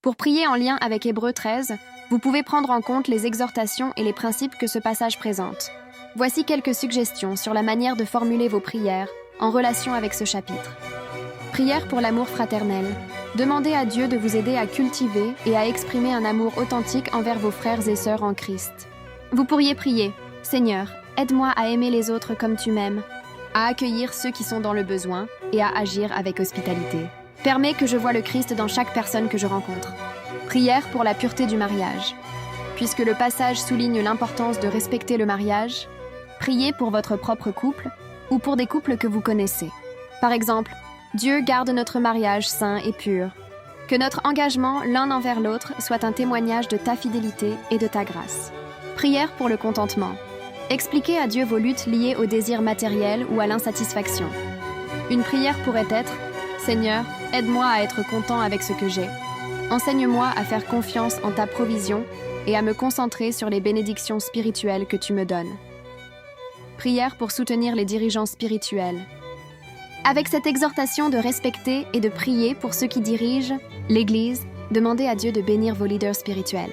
Pour prier en lien avec Hébreux 13, vous pouvez prendre en compte les exhortations et les principes que ce passage présente. Voici quelques suggestions sur la manière de formuler vos prières en relation avec ce chapitre. Prière pour l'amour fraternel. Demandez à Dieu de vous aider à cultiver et à exprimer un amour authentique envers vos frères et sœurs en Christ. Vous pourriez prier « Seigneur, aide-moi à aimer les autres comme tu m'aimes, à accueillir ceux qui sont dans le besoin et à agir avec hospitalité. Permets que je voie le Christ dans chaque personne que je rencontre. » Prière pour la pureté du mariage. Puisque le passage souligne l'importance de respecter le mariage, priez pour votre propre couple ou pour des couples que vous connaissez. Par exemple, Dieu garde notre mariage saint et pur. Que notre engagement l'un envers l'autre soit un témoignage de ta fidélité et de ta grâce. Prière pour le contentement. Expliquez à Dieu vos luttes liées au désir matériel ou à l'insatisfaction. Une prière pourrait être « Seigneur, aide-moi à être content avec ce que j'ai. Enseigne-moi à faire confiance en ta provision et à me concentrer sur les bénédictions spirituelles que tu me donnes. » Prière pour soutenir les dirigeants spirituels. Avec cette exhortation de respecter et de prier pour ceux qui dirigent l'Église, demandez à Dieu de bénir vos leaders spirituels.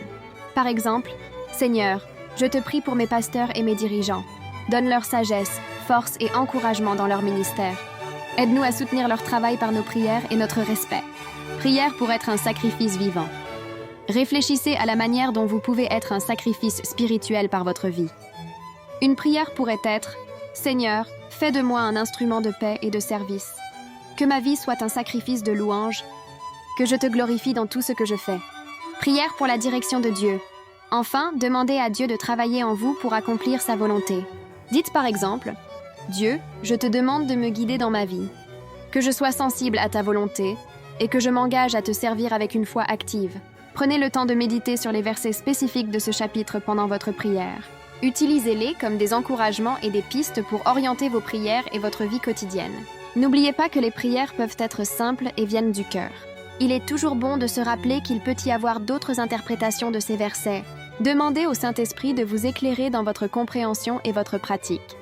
Par exemple, « Seigneur, je te prie pour mes pasteurs et mes dirigeants. Donne-leur sagesse, force et encouragement dans leur ministère. Aide-nous à soutenir leur travail par nos prières et notre respect. » Prière pour être un sacrifice vivant. Réfléchissez à la manière dont vous pouvez être un sacrifice spirituel par votre vie. Une prière pourrait être « Seigneur, fais de moi un instrument de paix et de service. Que ma vie soit un sacrifice de louange. Que je te glorifie dans tout ce que je fais. » Prière pour la direction de Dieu. Enfin, demandez à Dieu de travailler en vous pour accomplir sa volonté. Dites par exemple « Dieu, je te demande de me guider dans ma vie. Que je sois sensible à ta volonté et que je m'engage à te servir avec une foi active. » Prenez le temps de méditer sur les versets spécifiques de ce chapitre pendant votre prière. Utilisez-les comme des encouragements et des pistes pour orienter vos prières et votre vie quotidienne. N'oubliez pas que les prières peuvent être simples et viennent du cœur. Il est toujours bon de se rappeler qu'il peut y avoir d'autres interprétations de ces versets. Demandez au Saint-Esprit de vous éclairer dans votre compréhension et votre pratique.